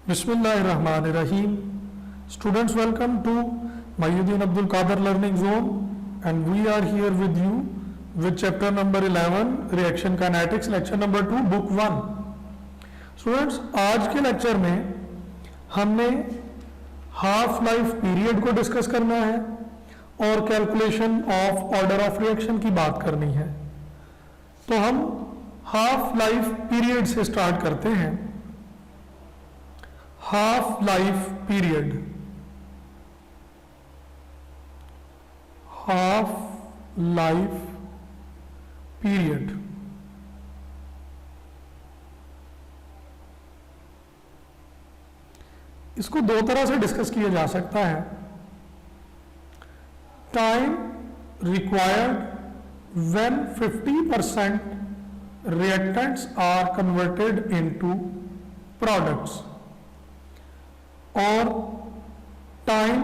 Bismillahirrahmanirrahim. Students, welcome to Mayuddin Abdul Qadir Learning Zone, and we are here with you with chapter number 11 reaction kinetics, lecture number 2, book 1. Students, आज के lecture में हमने half life period को discuss करना है और calculation of order of reaction की बात करनी है। तो हम हाफ लाइफ पीरियड से स्टार्ट करते हैं। Half life period, half life period इसको दो तरह से डिस्कस किया जा सकता है। Time required when 50% reactants are converted into products, और time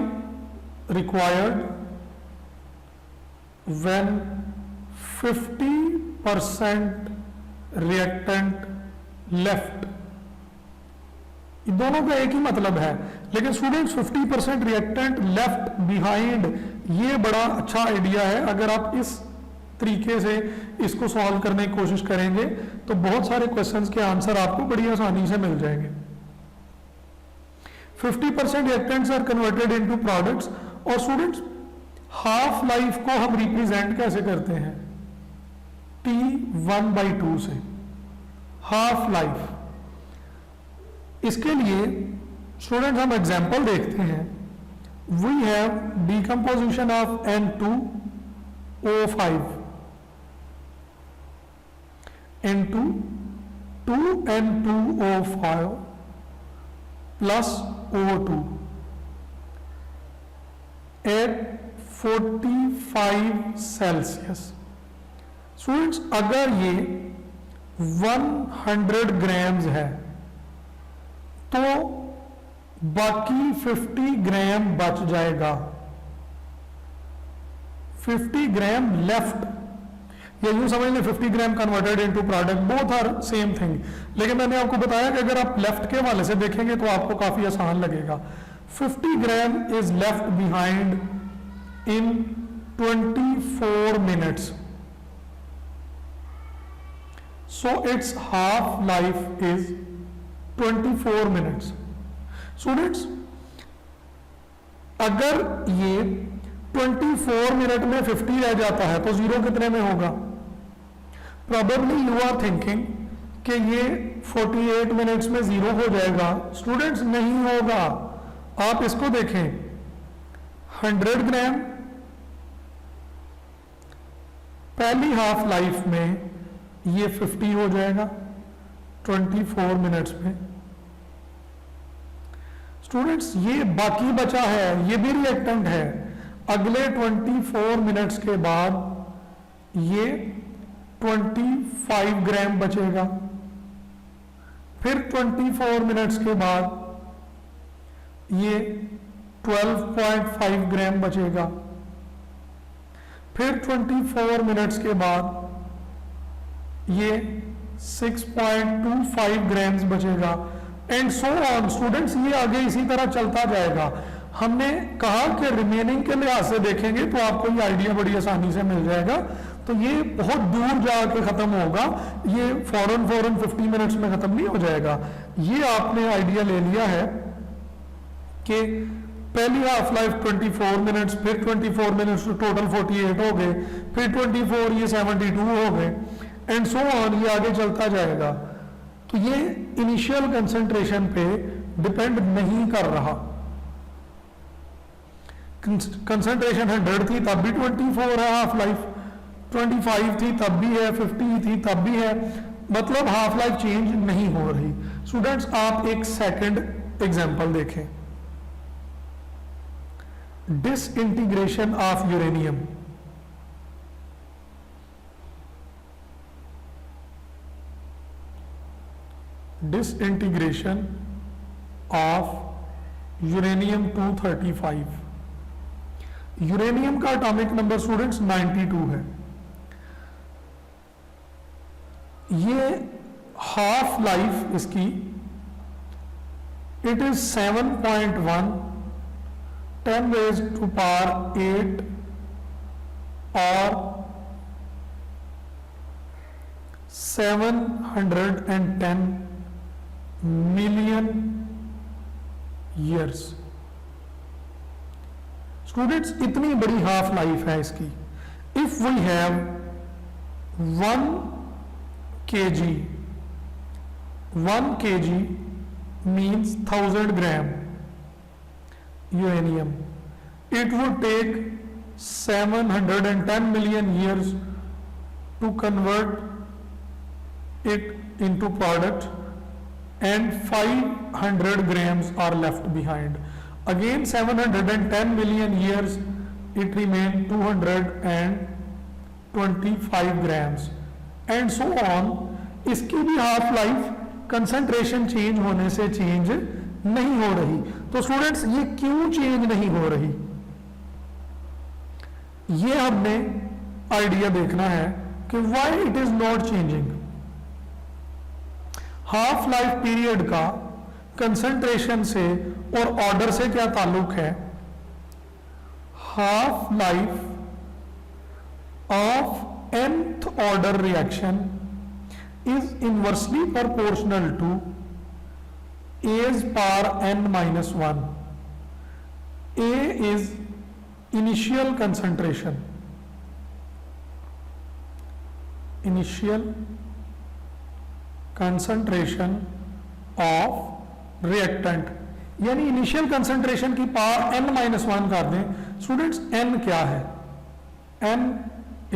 required when 50% reactant left। दोनों का एक ही मतलब है, लेकिन स्टूडेंट्स 50% रिएक्टेंट लेफ्ट बिहाइंड, ये बड़ा अच्छा आइडिया है। अगर आप इस तरीके से इसको सॉल्व करने की कोशिश करेंगे तो बहुत सारे क्वेश्चंस के आंसर आपको बड़ी आसानी से मिल जाएंगे। 50% reactants are converted into products, और स्टूडेंट्स हाफ लाइफ को हम रिप्रेजेंट कैसे करते हैं? T1/2 से हाफ लाइफ। इसके लिए स्टूडेंट्स हम एग्जांपल देखते हैं। We have decomposition of N2O5 into 2N2O5 plus O2 at 45 Celsius. Students अगर ये 100 ग्राम्स है तो बाकी 50 ग्राम बच जाएगा, 50 ग्राम लेफ्ट। या यूं समझ लें 50 gram converted into product, both are same thing. लेकिन मैंने आपको बताया कि अगर आप लेफ्ट के हवाले से देखेंगे तो आपको काफी आसान लगेगा। 50 gram is left behind in 24 minutes, so it's half life is 24 minutes. Students अगर ये 24 मिनट में 50 रह जाता है तो जीरो कितने में होगा? प्रोबेबली यू आर थिंकिंग कि ये 48 मिनट्स में जीरो हो जाएगा। स्टूडेंट्स नहीं होगा। आप इसको देखें, 100 ग्राम पहली हाफ लाइफ में ये 50 हो जाएगा 24 मिनट्स में। स्टूडेंट्स ये बाकी बचा है, ये भी रिएक्टेंट है। अगले 24 मिनट्स के बाद ये 25 ग्राम बचेगा, फिर 24 मिनट्स के बाद ये 12.5 ग्राम बचेगा, फिर 24 मिनट्स के बाद ये 6.25 ग्राम्स बचेगा, एंड सो ऑन। स्टूडेंट्स ये आगे इसी तरह चलता जाएगा। हमने कहा कि रिमेनिंग के लिहाज से देखेंगे तो आपको ये आइडिया बड़ी आसानी से मिल जाएगा। तो ये बहुत दूर जाके खत्म होगा, ये फौरन 50 मिनट्स में खत्म नहीं हो जाएगा। ये आपने आइडिया ले लिया है कि पहली हाफ लाइफ 24 मिनट्स, फिर 24 मिनट्स टोटल 48 हो गए, फिर 24 ये 72 हो गए, एंड सो ऑन, ये आगे चलता जाएगा। तो ये इनिशियल कंसंट्रेशन पे डिपेंड नहीं कर रहा। कंसंट्रेशन 100 थी तब भी 24 है हाफ लाइफ, 25 थी तब भी है, 50 थी तब भी है, मतलब हाफ लाइफ चेंज नहीं हो रही। स्टूडेंट्स आप एक सेकंड एग्जांपल देखें। Disintegration of uranium. Disintegration of uranium 235। Uranium का एटॉमिक नंबर स्टूडेंट्स 92 है। ये हाफ लाइफ इसकी it is 7.1, 10 raised to power 8 or 710 million years। Students इतनी बड़ी हाफ लाइफ है इसकी। If we have 1 kg, 1 kg means 1000 gram uranium, it would take 710 million years to convert it into product, and 500 grams are left behind. Again 710 million years it remained 225 grams and so on। इसकी भी half life concentration change होने से change नहीं हो रही। तो students ये क्यों चेंज नहीं हो रही, ये हमने आइडिया देखना है कि why it is not changing. Half life period का कंसंट्रेशन से और ऑर्डर से क्या ताल्लुक है। Half life of nth order reaction is inversely proportional to A's power n-1। A is initial concentration, of reactant, यानी इनिशियल कंसंट्रेशन की power n-1 कर दें। स्टूडेंट्स n क्या है, n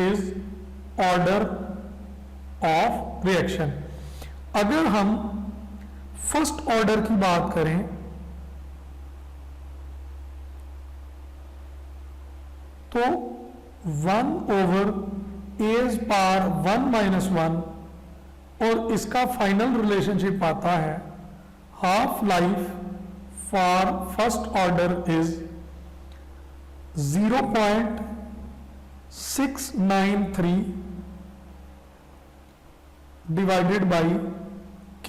is order of reaction. अगर हम फर्स्ट ऑर्डर की बात करें तो 1/A's पावर 1-1 और इसका फाइनल रिलेशनशिप आता है half life for first order is 0.693 divided by k।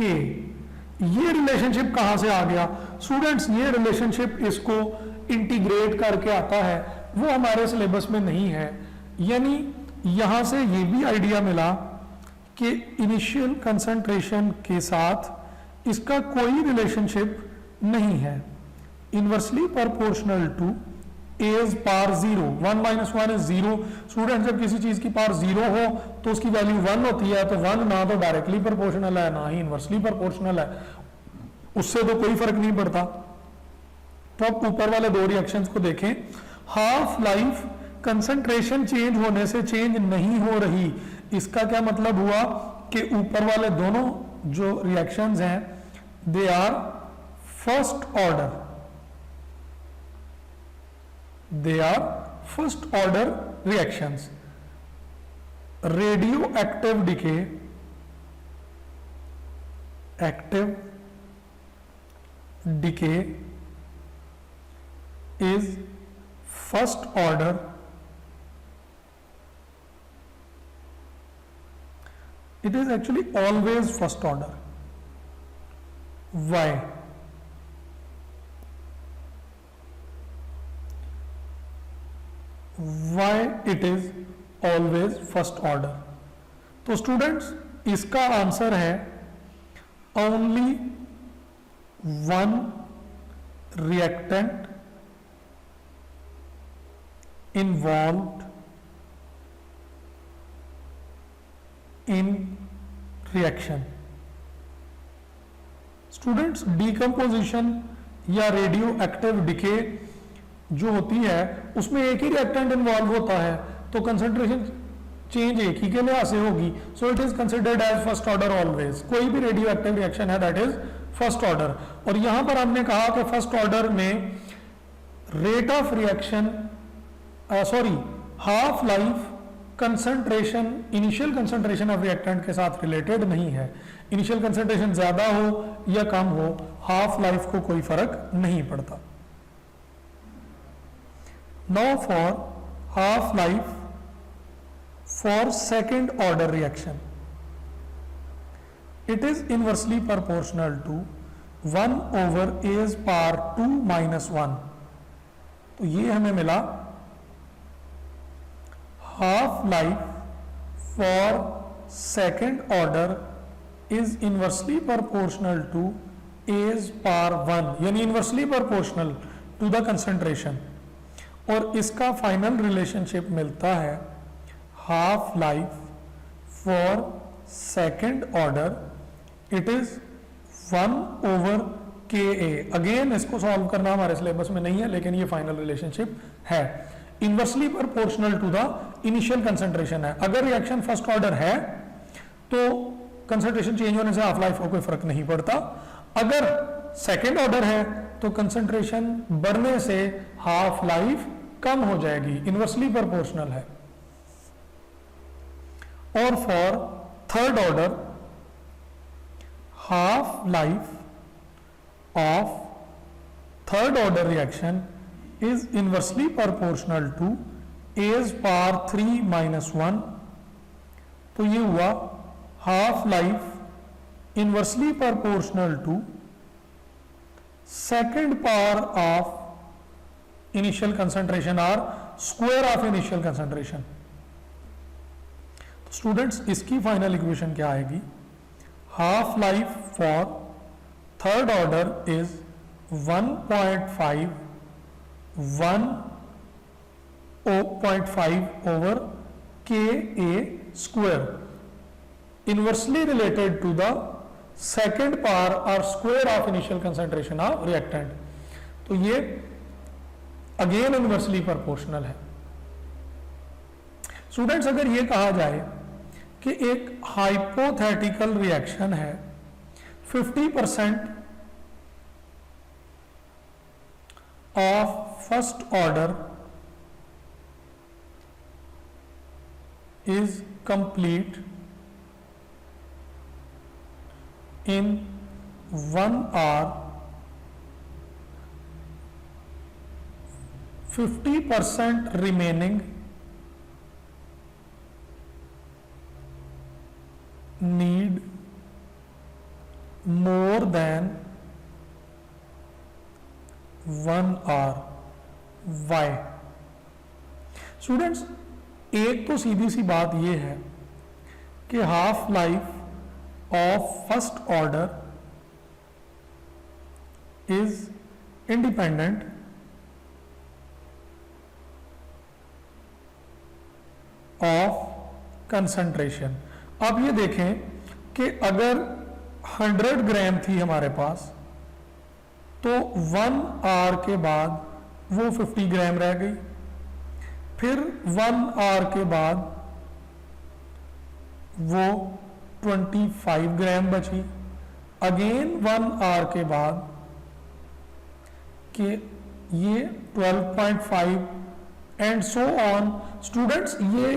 ये रिलेशनशिप कहां से आ गया स्टूडेंट्स, ये रिलेशनशिप इसको इंटीग्रेट करके आता है, वो हमारे सिलेबस में नहीं है। यानी यहां से ये भी आइडिया मिला कि इनिशियल कंसंट्रेशन के साथ इसका कोई रिलेशनशिप नहीं है, inversely proportional to A's power 0, 1-1 is 0। Student जब किसी चीज की पावर 0 हो तो उसकी वैल्यू 1 होती है, तो 1 ना तो डायरेक्टली प्रोपोर्शनल है ना ही इनवर्सली प्रोपोर्शनल है, उससे तो कोई फर्क नहीं पड़ता। तो अब ऊपर वाले दो रिएक्शंस को देखें। हाफ लाइफ कंसंट्रेशन चेंज होने से चेंज नहीं हो रही, इसका क्या मतलब हुआ कि ऊपर वाले दोनों जो रिएक्शंस हैं they are first order, they are first order reactions। radioactive decay, active decay is first order, it is actually always first order। why? Why it is always first order? तो स्टूडेंट्स इसका answer है only one reactant involved in reaction। Students decomposition या radio active decay जो होती है उसमें एक ही reactant involve होता है, तो कंसंट्रेशन चेंज एक ही के लिहाज से होगी। So it is considered as first order always. कोई भी रेडियो एक्टिव रिएक्शन है दैट इज फर्स्ट ऑर्डर। और यहां पर हमने कहा कि फर्स्ट ऑर्डर में rate of reaction half life concentration, initial concentration of reactant के साथ रिलेटेड नहीं है। इनिशियल कंसंट्रेशन ज्यादा हो या कम हो, हाफ लाइफ को कोई फर्क नहीं पड़ता। Now for half life for second order reaction, it is inversely proportional to 1 over A's power 2 minus 1, तो ये हमें मिला half life for second order is inversely proportional to A's power 1, यानी इनवर्सली प्रोपोर्शनल टू द कंसंट्रेशन, और इसका final relationship मिलता है half life for second order it is 1 over k A. Again इसको सॉल्व करना हमारे सिलेबस में नहीं है, लेकिन ये फाइनल रिलेशनशिप है। Inversely proportional to the initial concentration है। अगर रिएक्शन फर्स्ट ऑर्डर है तो कंसंट्रेशन चेंज होने से हाफ लाइफ को कोई फर्क नहीं पड़ता। अगर सेकेंड ऑर्डर है तो कंसंट्रेशन बढ़ने से हाफ लाइफ कम हो जाएगी, इनवर्सली प्रोपोर्शनल है। और for third order half life of third order reaction is inversely proportional to A's power 3 minus 1, तो ये हुआ half life inversely proportional to second power of initial concentration or square of initial concentration। तो students इसकी final equation क्या आएगी? half life for third order is 1.5 over Ka square, inversely related to the second power or square of initial concentration of reactant। तो ये again inversely proportional है। Students अगर ये कहा जाए कि एक हाइपोथेटिकल रिएक्शन है 50% of first order is complete in 1 hour, 50% remaining need more than 1 hour। Why? Students एक तो सीधी सी बात यह है कि half life of first order is independent of concentration. अब ये देखें कि अगर 100 ग्राम थी हमारे पास तो 1 आवर के बाद वो 50 ग्राम रह गई, फिर 1 आवर के बाद वो 25 ग्राम बची, अगेन 1 आवर के बाद कि ये 12.5 एंड सो ऑन। स्टूडेंट्स ये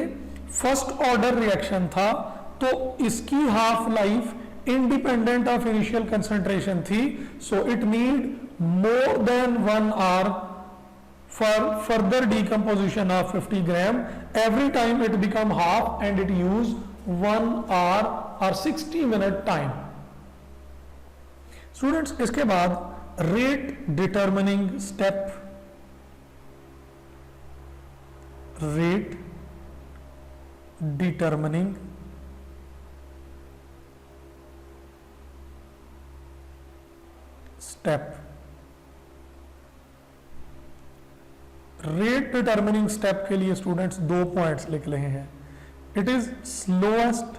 फर्स्ट ऑर्डर रिएक्शन था तो इसकी half life independent of initial concentration थी, so it need more than 1 hour for further decomposition of 50 gram. Every time it become half and it use 1 hour और 60 minute time. Students इसके बाद rate determining step, rate determining step. Rate determining step के लिए students 2 points लिख रहे हैं। It is slowest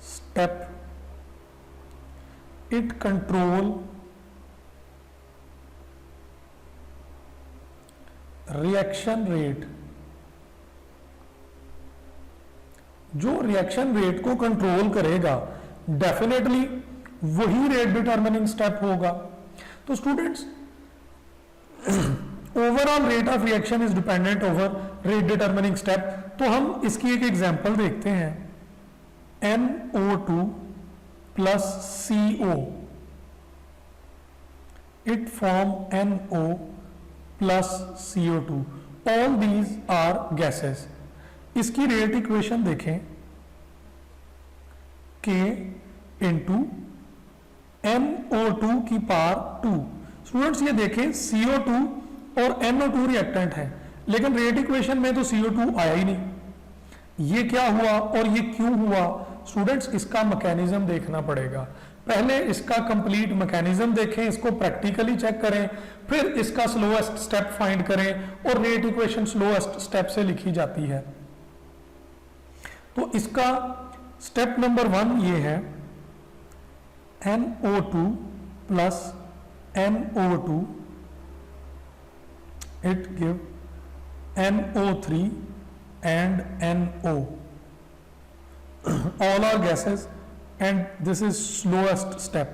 step, it control reaction rate. जो reaction rate को कंट्रोल करेगा डेफिनेटली वही रेट डिटर्मिनिंग स्टेप होगा। तो students overall rate of reaction is dependent over rate determining step. तो हम इसकी एक एग्जांपल देखते हैं, NO2 plus CO, it form NO plus CO2, all these are gases। इसकी रेट इक्वेशन देखें, K into NO2 की पावर 2। स्टूडेंट्स ये देखें CO2 और NO2 रिएक्टेंट है, लेकिन रेट इक्वेशन में तो CO2 आया ही नहीं। ये क्या हुआ और ये क्यों हुआ? स्टूडेंट्स इसका मैकेनिज्म देखना पड़ेगा। पहले इसका कंप्लीट मैकेनिज्म देखें, इसको प्रैक्टिकली चेक करें, फिर इसका स्लोएस्ट स्टेप फाइंड करें और रेट इक्वेशन स्लोएस्ट स्टेप से लिखी जाती है। तो इसका स्टेप नंबर 1 ये है, NO2 plus NO2 it give NO3 and NO all are gases and this is slowest step.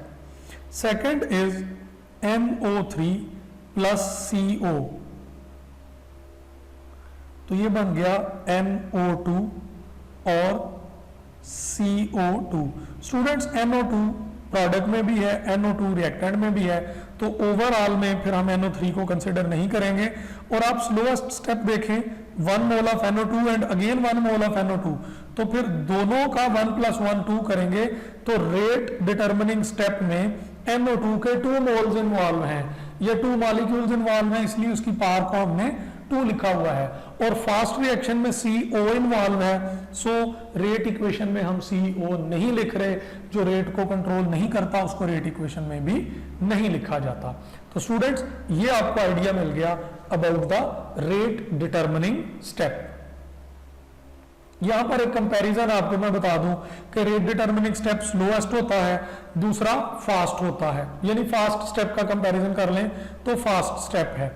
Second is NO3 plus CO, तो ये बन गया NO2 और CO2। स्टूडेंट्स NO2 प्रोडक्ट में भी है, NO2 रिएक्टेंट में भी है, तो ओवरऑल में फिर हम NO3 को कंसिडर नहीं करेंगे। और आप स्लोएस्ट स्टेप देखें, 1 mole of NO2 and again 1 mole of NO2, तो फिर दोनों का 1 + 1 2 करेंगे, तो रेट डिटर्मिनिंग स्टेप में NO2 के 2 मोल्स इन्वॉल्व हैं, ये 2 मॉलिक्यूल्स इन्वॉल्व हैं, इसलिए उसकी पावर को हमने 2 लिखा हुआ है। और फास्ट रिएक्शन में CO इन्वॉल्व है, सो रेट इक्वेशन में हम CO नहीं लिख रहे। जो रेट को कंट्रोल नहीं करता उसको रेट इक्वेशन में भी नहीं लिखा जाता। तो स्टूडेंट्स ये आपको आइडिया मिल गया about the rate determining step. यहां पर एक कंपैरिजन आपको मैं बता दूं कि रेट डिटर्मिनिंग स्टेप स्लोएस्ट होता है, दूसरा फास्ट होता है। यानी फास्ट स्टेप का कंपैरिजन कर लें तो फास्ट स्टेप है।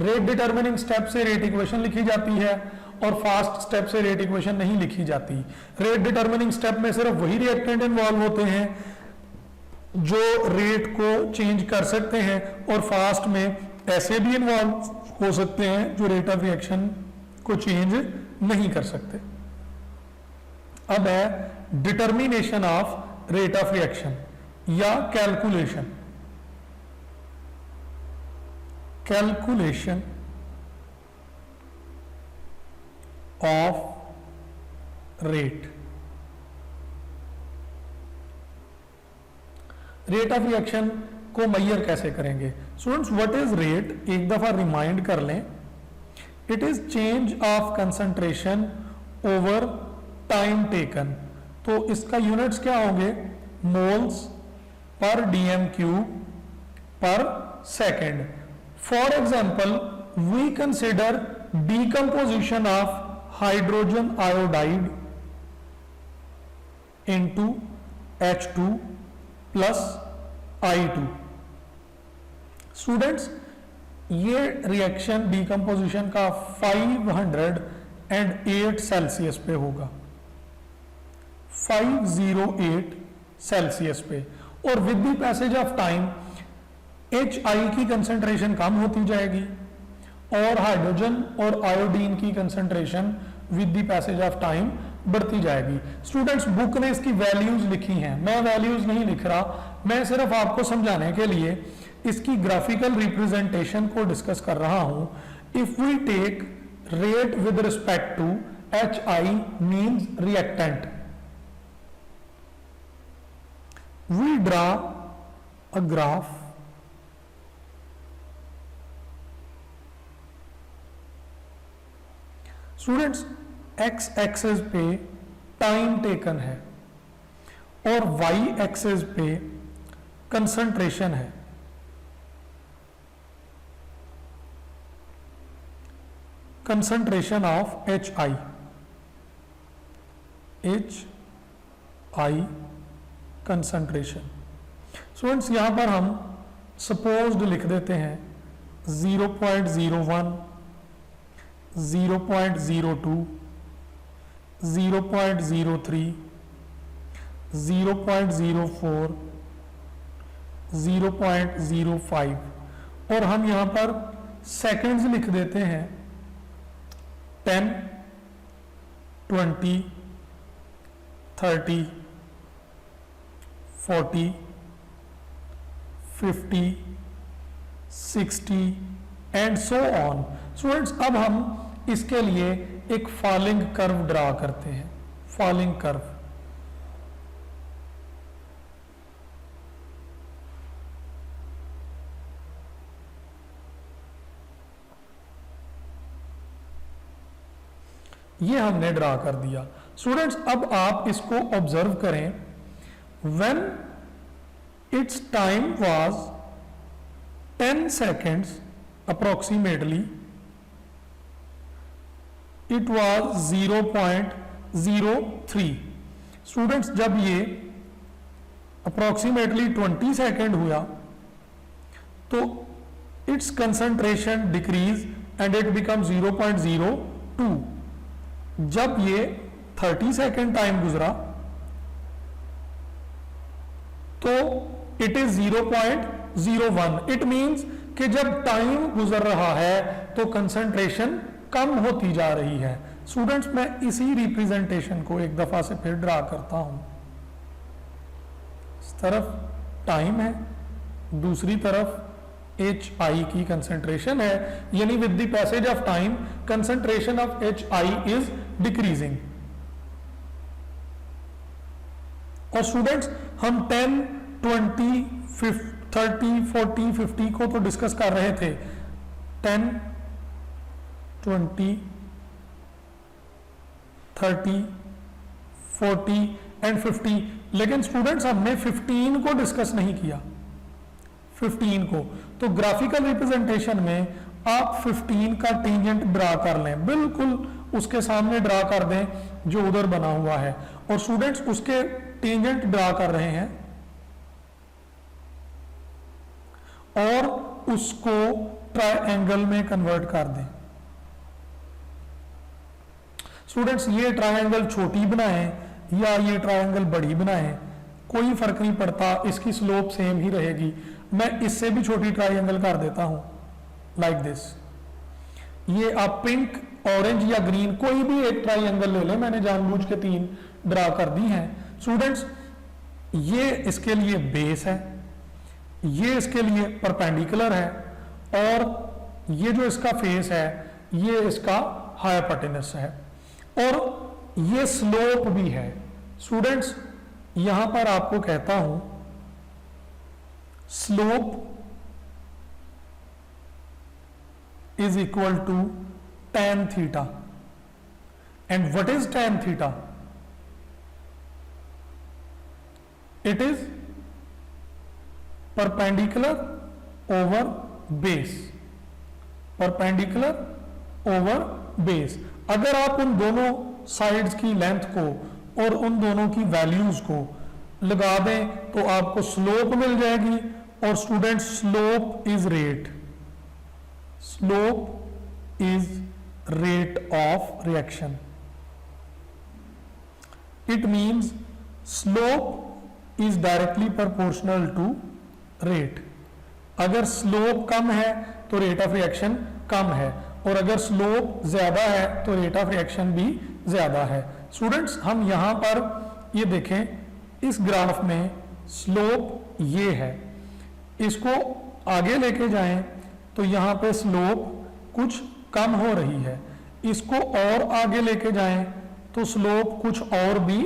रेट डिटर्मिनिंग स्टेप से रेट इक्वेशन लिखी जाती है और फास्ट स्टेप से रेट इक्वेशन नहीं लिखी जाती। रेट डिटर्मिनिंग स्टेप में सिर्फ वही रिएक्टेंट इन्वॉल्व होते हैं जो रेट को चेंज कर सकते हैं, और फास्ट में ऐसे भी इन्वॉल्व हो सकते हैं जो रेट ऑफ रिएक्शन को चेंज नहीं कर सकते। अब है determination of rate of reaction या calculation of rate. Rate of reaction को मैयर कैसे करेंगे? स्टूडेंट्स व्हाट इज रेट, एक दफा रिमाइंड कर लें। It is change of concentration over time taken. तो इसका यूनिट्स क्या होंगे? मोल्स पर डीएम क्यूब पर second. For example we consider decomposition of hydrogen iodide into H2 plus I2। Students ये रिएक्शन डीकम्पोजिशन का 508 सेल्सियस पे होगा, 508 सेल्सियस पे। और with the passage of time HI की कंसंट्रेशन कम होती जाएगी और हाइड्रोजन और आयोडीन की concentration with the passage of time बढ़ती जाएगी। स्टूडेंट्स बुक ने इसकी वैल्यूज लिखी हैं, मैं वैल्यूज नहीं लिख रहा, मैं सिर्फ आपको समझाने के लिए इसकी ग्राफिकल रिप्रेजेंटेशन को डिस्कस कर रहा हूं। If we take rate with respect to HI means reactant, we draw a graph students X axis पे टाइम टेकन है और वाई एक्सिस पे कंसंट्रेशन है। Concentration of HI concentration. Students यहां पर हम सपोज्ड लिख देते हैं 0.01, 0.02, 0.03, 0.04, 0.05 और हम यहां पर सेकंड्स लिख देते हैं 10, 20, 30, 40, 50, 60 एंड सो ऑन। स्टूडेंट्स अब हम इसके लिए एक फॉलिंग कर्व ड्रा करते हैं। फॉलिंग कर्व ये हमने ड्रा कर दिया। स्टूडेंट्स अब आप इसको ऑब्जर्व करें, when it's time was 10 seconds approximately, it was 0.03। Students जब ये अप्रोक्सीमेटली 20 सेकेंड हुआ तो it's concentration decrease and it become 0.02। जब ये 30 सेकेंड टाइम गुजरा तो इट इज 0.01। इट मींस कि जब टाइम गुजर रहा है तो कंसंट्रेशन कम होती जा रही है। स्टूडेंट्स मैं इसी रिप्रेजेंटेशन को एक दफा से फिर ड्रा करता हूं। इस तरफ टाइम है, दूसरी तरफ HI की कंसंट्रेशन है, यानी with the passage of time concentration of HI is decreasing. और स्टूडेंट्स हम 10, 20, 30, 40, 50 को तो डिस्कस कर रहे थे। 10, 20, 30, 40 एंड 50, लेकिन स्टूडेंट्स हमने 15 को डिस्कस नहीं किया। 15 को तो ग्राफिकल रिप्रेजेंटेशन में आप 15 का टेंजेंट ड्रा कर लें, बिल्कुल उसके सामने ड्रा कर दें जो उधर बना हुआ है, और स्टूडेंट्स उसके टेंजेंट ड्रा कर रहे हैं और उसको ट्रायंगल में कन्वर्ट कर दें। स्टूडेंट्स ये ट्रायंगल छोटी बनाएं या ये ट्रायंगल बड़ी बनाएं, कोई फर्क नहीं पड़ता, इसकी स्लोप सेम ही रहेगी। मैं इससे भी छोटी ट्रायंगल कर देता हूं लाइक दिस। ये आप पिंक, ऑरेंज या ग्रीन कोई भी एक ट्रायंगल ले लें, मैंने जानबूझ के 3 ड्रा कर दी हैं। स्टूडेंट्स ये इसके लिए बेस है, ये इसके लिए परपेंडिकुलर है, और ये जो इसका फेस है ये इसका हाइपोटेनस है, और ये स्लोप भी है। स्टूडेंट्स यहां पर आपको कहता हूं slope is equal to tan theta. And what is tan theta? It is perpendicular over base, perpendicular over base. अगर आप उन दोनों साइड्स की लेंथ को और उन दोनों की वैल्यूज को लगा दें तो आपको स्लोप मिल जाएगी। और student slope is rate, slope is rate of reaction. It means slope is directly proportional to rate. अगर स्लोप कम है तो रेट ऑफ रिएक्शन कम है, और अगर स्लोप ज्यादा है तो रेट ऑफ रिएक्शन भी ज्यादा है। स्टूडेंट्स हम यहां पर ये देखें, इस ग्राफ में स्लोप ये है, इसको आगे लेके जाएं तो यहां पे स्लोप कुछ कम हो रही है, इसको और आगे लेके जाएं तो स्लोप कुछ और भी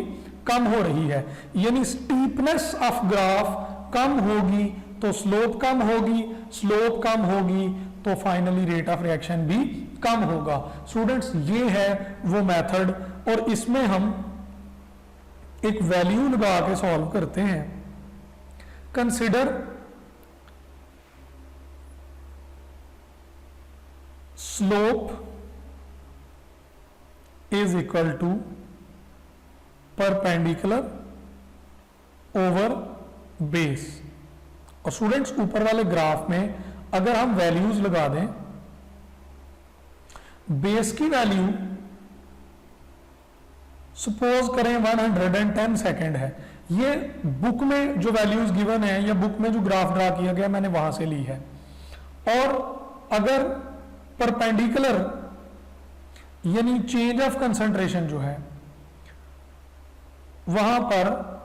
कम हो रही है। यानी स्टीपनेस ऑफ ग्राफ कम होगी तो स्लोप कम होगी, स्लोप कम होगी तो फाइनली रेट ऑफ रिएक्शन भी कम होगा। स्टूडेंट्स ये है वो मेथड, और इसमें हम एक वैल्यू लगा के सॉल्व करते हैं। Consider slope is equal to perpendicular over base. और स्टूडेंट्स ऊपर वाले ग्राफ में अगर हम वैल्यूज लगा दें, बेस की वैल्यू सपोज करें 110 सेकेंड है, ये बुक में जो वैल्यूज गिवन है या बुक में जो ग्राफ ड्रा किया गया मैंने वहां से ली है। और अगर परपेंडिकुलर यानी चेंज ऑफ कंसंट्रेशन जो है वहां पर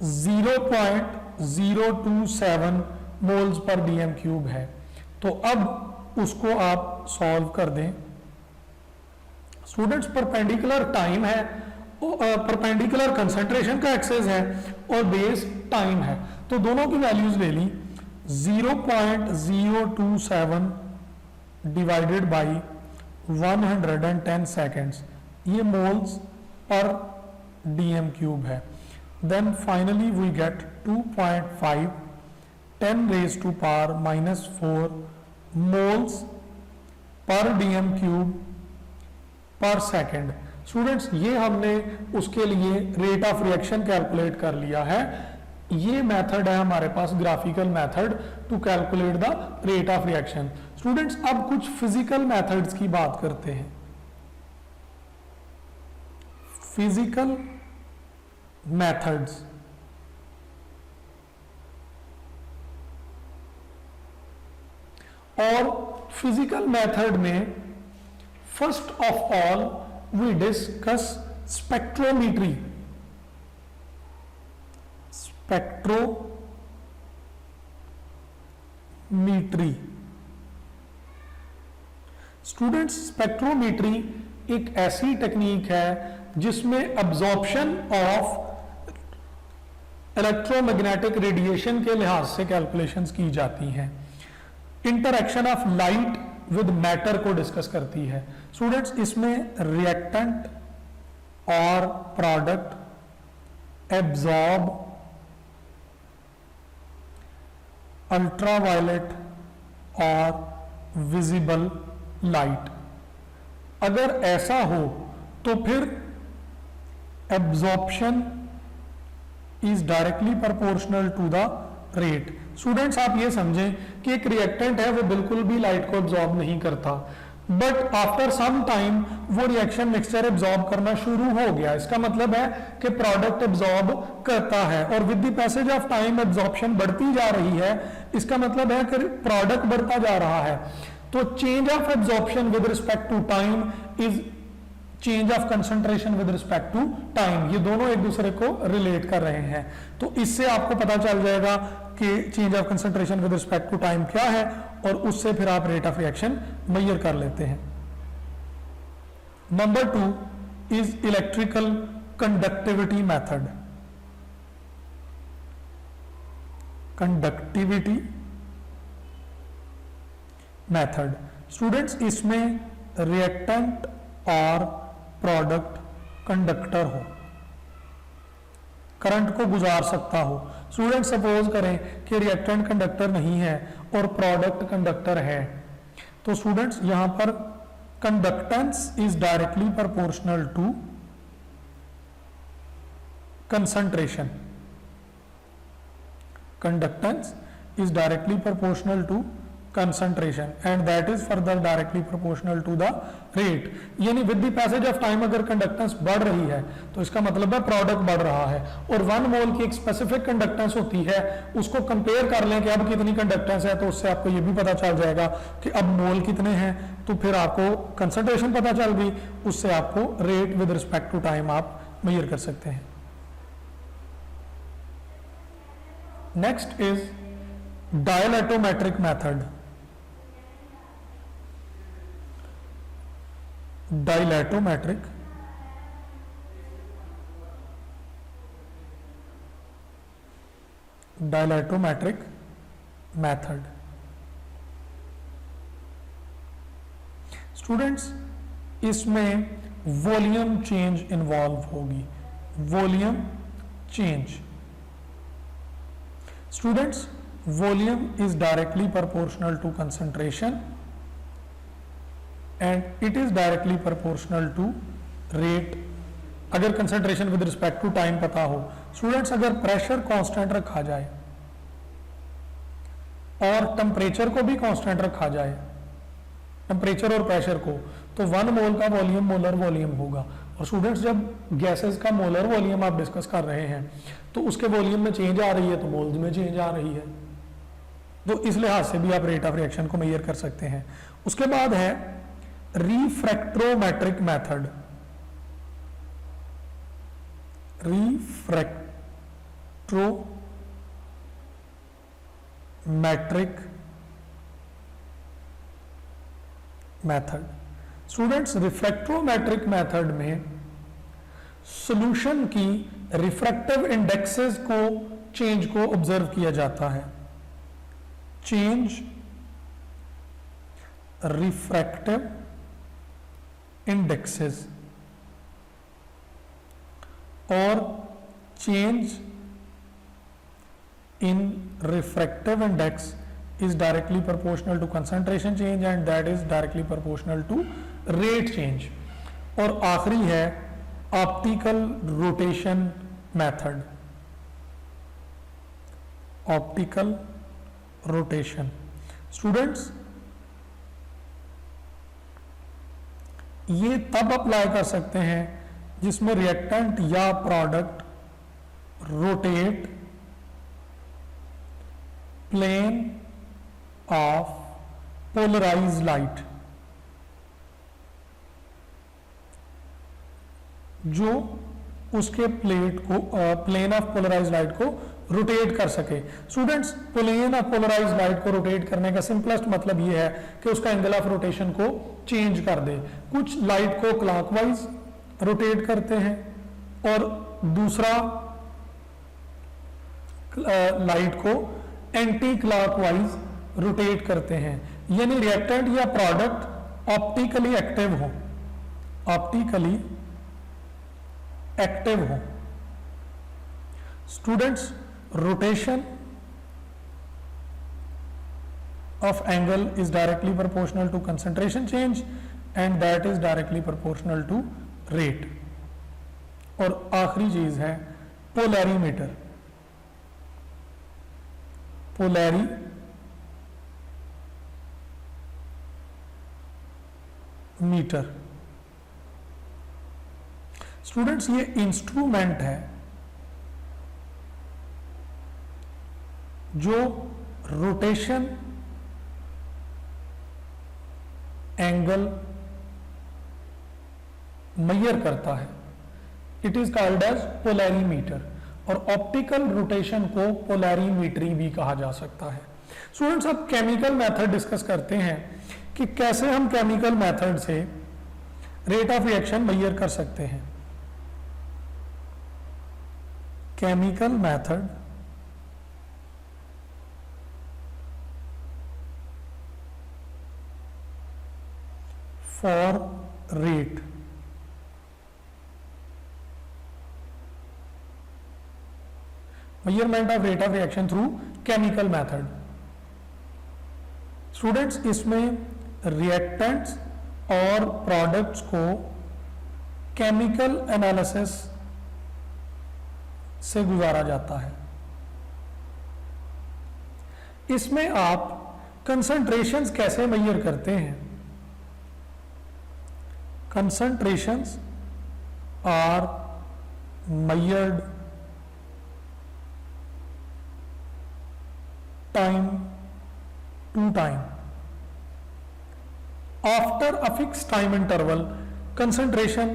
0.027 मोल्स पर डीएम क्यूब है, तो अब उसको आप सॉल्व कर दें। स्टूडेंट्स परपेंडिकुलर टाइम है, परपेंडिकुलर कंसंट्रेशन का एक्सेस है, और बेस टाइम है, तो दोनों की वैल्यूज ले ली। 0.027 डिवाइडेड बाई 110 सेकेंड्स, ये मोल्स पर डीएम क्यूब है। Then finally we get 2.5 10⁻⁻⁻4 moles पर डीएम क्यूब पर सेकेंड। स्टूडेंट्स ये हमने उसके लिए रेट ऑफ रिएक्शन कैलकुलेट कर लिया है। ये मेथड है हमारे पास graphical method to calculate the rate of reaction. Students अब कुछ फिजिकल मेथड्स की बात करते हैं। फिजिकल मेथड्स, और फिजिकल मेथड में first of all we discuss spectrometry. Spectrometry students, spectrometry एक ऐसी टेक्निक है जिसमें अब्जॉर्प्शन ऑफ इलेक्ट्रोमैग्नेटिक रेडिएशन के लिहाज से कैलकुलेशंस की जाती हैं। Interaction of light with matter को डिस्कस करती है। स्टूडेंट्स इसमें रिएक्टेंट और प्रोडक्ट एब्जॉर्ब अल्ट्रावायलेट और विजिबल लाइट। अगर ऐसा हो तो फिर absorption is directly proportional to the rate. Students आप ये समझें कि एक रिएक्टेंट है वो बिल्कुल भी लाइट को एब्जॉर्ब नहीं करता, बट आफ्टर सम टाइम वो रिएक्शन मिक्सचर एब्जॉर्ब करना शुरू हो गया। इसका मतलब है कि प्रोडक्ट एब्जॉर्ब करता है और with the passage of time absorption बढ़ती जा रही है। इसका मतलब है कि प्रोडक्ट बढ़ता जा रहा है। तो change of absorption with respect to time is change of concentration with respect to time. ये दोनों एक दूसरे को रिलेट कर रहे हैं। तो इससे आपको पता चल जाएगा कि change of concentration with respect to time क्या है, और उससे फिर आप रेट ऑफ रिएक्शन मेजर कर लेते हैं। Number 2 is electrical conductivity method. Conductivity method students इसमें रिएक्टेंट और प्रोडक्ट कंडक्टर हो, करंट को गुजार सकता हो। स्टूडेंट सपोज करें कि रिएक्टेंट कंडक्टर नहीं है और प्रोडक्ट कंडक्टर है, तो स्टूडेंट्स यहां पर conductance is directly proportional to concentration. Conductance is directly proportional to concentration and that is further directly proportional to the rate। यानी with the passage of time अगर conductance बढ़ रही है तो इसका मतलब है प्रोडक्ट बढ़ रहा है। और 1 मोल की एक स्पेसिफिक कंडक्टेंस होती है, उसको कंपेयर कर लें कि अब कितनी कंडक्टेंस है, तो उससे आपको ये भी पता चल जाएगा कि अब मोल कितने हैं। तो फिर आपको कंसंट्रेशन पता चल गई, उससे आपको rate with respect to time आप मेजर कर सकते हैं। Next is dilatometric method. Dilatometric method students इसमें वॉल्यूम चेंज इन्वॉल्व होगी। Volume change students volume is directly proportional to concentration and it is directly proportional to rate अगर concentration with respect to time पता हो। Students अगर pressure constant रखा जाए और temperature को भी कांस्टेंट रखा जाए, टेम्परेचर और प्रेशर को, तो 1 मोल का वॉल्यूम मोलर वॉल्यूम होगा। और स्टूडेंट्स जब गैसेस का मोलर वॉल्यूम आप डिस्कस कर रहे हैं तो उसके वॉल्यूम में चेंज आ रही है तो मोल्स में चेंज आ रही है। तो इस लिहाज से भी आप रेट ऑफ रिएक्शन को मेजर कर सकते हैं। उसके बाद है रिफ्रैक्ट्रोमेट्रिक मेथड। रिफ्रैक्ट्रोमेट्रिक मेथड स्टूडेंट्स रिफ्रैक्ट्रोमेट्रिक मेथड में सॉल्यूशन की रिफ्रैक्टिव इंडेक्सेस को चेंज को ऑब्जर्व किया जाता है। Change refractive indexes or change in refractive index is directly proportional to concentration change and that is directly proportional to rate change. और आखिरी है optical rotation method, optical rotation. Students ये तब अप्लाई कर सकते हैं जिसमें रिएक्टेंट या product rotate plane of polarised light, जो उसके प्लेट को प्लेन ऑफ पोलराइज्ड लाइट को रोटेट कर सके। Students plane of polarised light को रोटेट करने का सिंपलेस्ट मतलब ये है कि उसका एंगल ऑफ रोटेशन को चेंज कर दे। कुछ लाइट को क्लॉकवाइज रोटेट करते हैं और दूसरा लाइट को एंटी क्लॉकवाइज रोटेट करते हैं, यानी रिएक्टेंट या प्रोडक्ट ऑप्टिकली एक्टिव हो, ऑप्टिकली एक्टिव हो। Students rotation of angle is directly proportional to concentration change and that is directly proportional to rate। और आखिरी चीज है पोलैरीमीटर, पोलैरीमीटर। स्टूडेंट्स ये इंस्ट्रूमेंट है जो रोटेशन एंगल मेजर करता है। It is called as polarimeter और ऑप्टिकल रोटेशन को पोलैरीमीट्री भी कहा जा सकता है। स्टूडेंट्स अब केमिकल मेथड डिस्कस करते हैं कि कैसे हम केमिकल मेथड से रेट ऑफ रिएक्शन मेजर कर सकते हैं। Chemical method for rate। measurement of rate of reaction through chemical method। Students इसमें रिएक्टेंट्स और प्रोडक्ट्स को केमिकल एनालिसिस से गुजारा जाता है। इसमें आप कंसंट्रेशंस कैसे मेजर करते हैं? Concentrations are measured time to time after a fixed time interval। concentration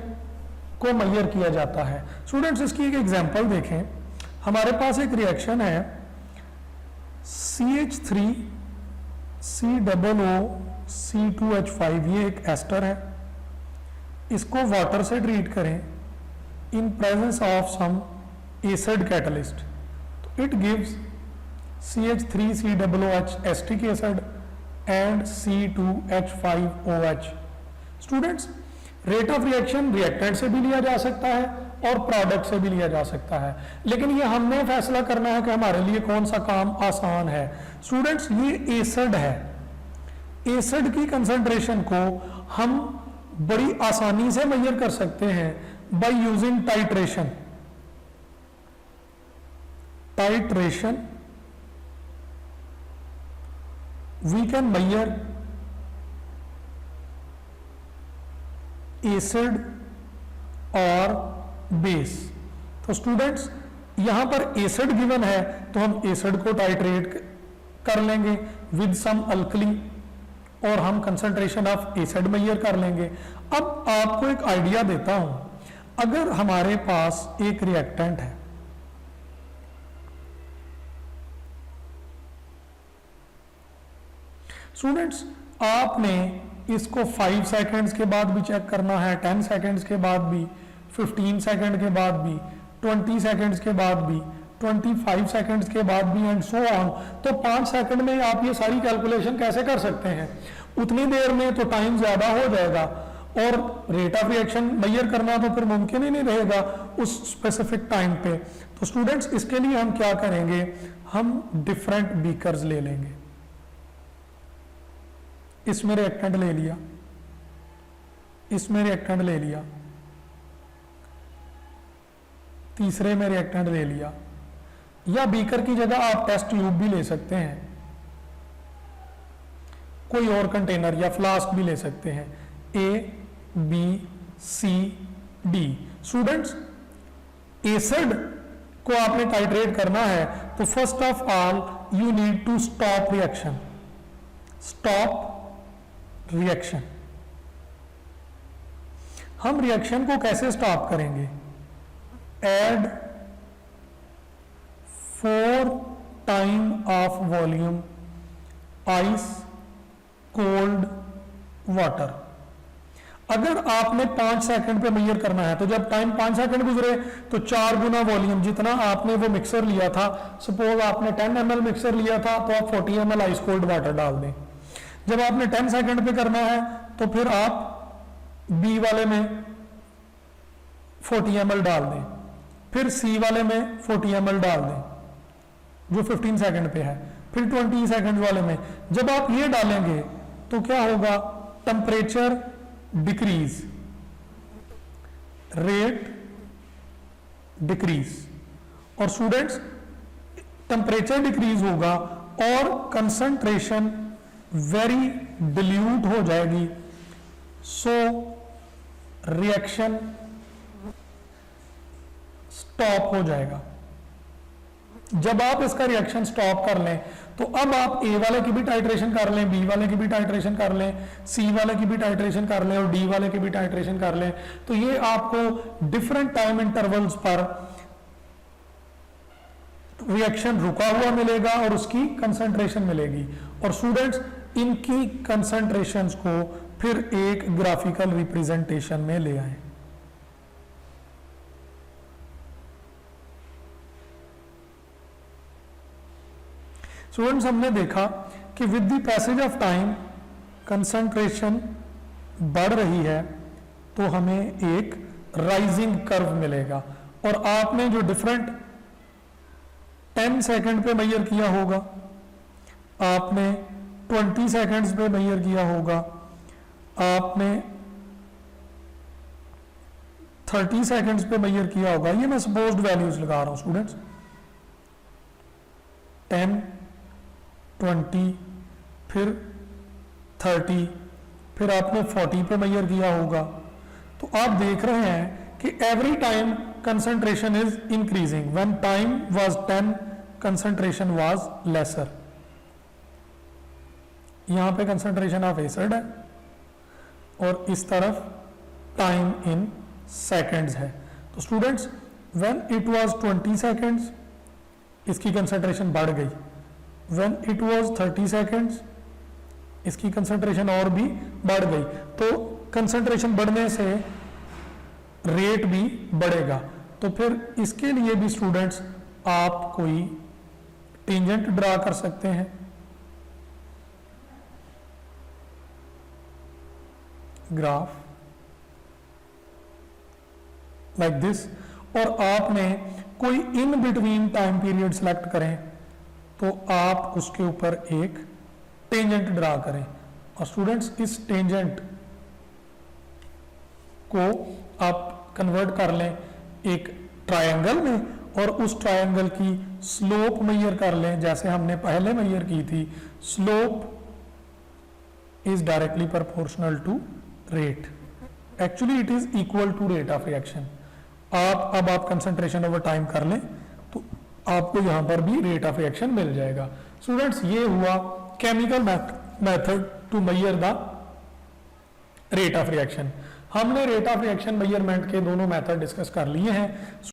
को मेजर किया जाता है। स्टूडेंट्स इसकी एक एग्जांपल देखें। हमारे पास एक रिएक्शन है CH3COOC2H5, ये एक एस्टर है। इसको वाटर से ट्रीट करें in presence of some acid catalyst, तो it gives CH3COOH acetic acid and C2H5OH। Students rate of reaction reactant से भी लिया जा सकता है और प्रोडक्ट से भी लिया जा सकता है, लेकिन ये हमने फैसला करना है कि हमारे लिए कौन सा काम आसान है। स्टूडेंट्स ये एसिड है, एसिड की कंसंट्रेशन को हम बड़ी आसानी से मेजर कर सकते हैं by using titration. Titration we can measure acid और बेस। तो स्टूडेंट्स यहां पर एसिड गिवन है तो हम एसिड को टाइट्रेट कर लेंगे विद सम अल्कली और हम कंसंट्रेशन ऑफ एसिड मेजर कर लेंगे। अब आपको एक आइडिया देता हूं, अगर हमारे पास एक रिएक्टेंट है, स्टूडेंट्स आपने इसको 5 सेकंड्स के बाद भी चेक करना है, 10 सेकंड्स के बाद भी, 15 सेकंड के बाद भी, 20 सेकंड्स के बाद भी, 25 सेकंड्स के बाद भी एंड सो ऑन। तो 5 सेकंड में आप ये सारी कैलकुलेशन कैसे कर सकते हैं? उतनी देर में तो टाइम ज्यादा हो जाएगा और रेट ऑफ रिएक्शन मेजर करना तो फिर मुमकिन ही नहीं रहेगा उस स्पेसिफिक टाइम पे। तो स्टूडेंट्स इसके लिए हम क्या करेंगे, हम डिफरेंट बीकर्स ले लेंगे। इसमें रिएक्टेंट ले लिया, इसमें रिएक्टेंट ले लिया, तीसरे में रिएक्टेंट ले लिया, या बीकर की जगह आप टेस्ट ट्यूब भी ले सकते हैं, कोई और कंटेनर या फ्लास्क भी ले सकते हैं। A B C D. Students acid को आपने टाइट्रेट करना है तो first of all you need to stop reaction. Stop reaction. हम रिएक्शन को कैसे स्टॉप करेंगे, add 4 time of volume ice cold water. अगर आपने 5 सेकंड पे मेजर करना है तो जब टाइम 5 सेकंड गुजरे तो 4 गुना वॉल्यूम जितना आपने वो मिक्सर लिया था, सपोज आपने 10 ml मिक्सर लिया था तो आप 40 ml आइस कोल्ड वाटर डाल दें। जब आपने 10 सेकंड पे करना है तो फिर आप बी वाले में 40 ml डाल दें, फिर सी वाले में 40 ml डाल दें जो 15 सेकंड पे है, फिर 20 सेकंड वाले में। जब आप ये डालेंगे तो क्या होगा, टेम्परेचर डिक्रीज, रेट डिक्रीज। और स्टूडेंट्स टेम्परेचर डिक्रीज होगा और कंसंट्रेशन वेरी डिल्यूट हो जाएगी, सो रिएक्शन स्टॉप हो जाएगा। जब आप इसका रिएक्शन स्टॉप कर लें तो अब आप ए वाले की भी टाइट्रेशन कर लें, बी वाले की भी टाइट्रेशन कर लें, सी वाले की भी टाइट्रेशन कर लें और डी वाले की भी टाइट्रेशन कर लें, तो ये आपको डिफरेंट टाइम इंटरवल्स पर रिएक्शन रुका हुआ मिलेगा और उसकी कंसंट्रेशन मिलेगी। और स्टूडेंट्स इनकी कंसंट्रेशंस को फिर एक ग्राफिकल रिप्रेजेंटेशन में ले आए। स्टूडेंट्स हमने देखा कि with the passage of time concentration बढ़ रही है तो हमें एक राइजिंग कर्व मिलेगा। और आपने जो डिफरेंट 10 सेकंड पे मेजर किया होगा, आपने 20 सेकंड्स पे मेजर किया होगा, आपने 30 सेकंड्स पे मेजर किया होगा। ये मैं सपोज्ड वैल्यूज लगा रहा हूं स्टूडेंट्स, 10, 20, फिर 30, फिर आपने 40 पे मेजर किया होगा। तो आप देख रहे हैं कि every time concentration is increasing. When time was 10 concentration was lesser. यहां पे कंसंट्रेशन ऑफ एसिड है और इस तरफ टाइम इन सेकंड्स है। तो students when it was 20 seconds इसकी कंसंट्रेशन बढ़ गई, व्हेन इट वाज 30 सेकंड्स इसकी कंसंट्रेशन और भी बढ़ गई। तो कंसंट्रेशन बढ़ने से रेट भी बढ़ेगा। तो फिर इसके लिए भी स्टूडेंट्स आप कोई टेंजेंट ड्रा कर सकते हैं। ग्राफ लाइक दिस, और आपने कोई in between time period select करें तो आप उसके ऊपर एक टेंजेंट ड्रा करें। और स्टूडेंट्स इस टेंजेंट को आप कन्वर्ट कर लें एक ट्रायंगल में और उस ट्रायंगल की स्लोप मेजर कर लें जैसे हमने पहले मेजर की थी। Slope is directly proportional to rate, actually it is equal to rate of reaction. अब आप कंसंट्रेशन ओवर टाइम कर लें तो आपको यहां पर भी रेट ऑफ रिएक्शन मिल जाएगा। स्टूडेंट्स ये हुआ chemical method to measure the rate of reaction. हमने रेट ऑफ रिएक्शन मेजरमेंट के दोनों मेथड डिस्कस कर लिए हैं।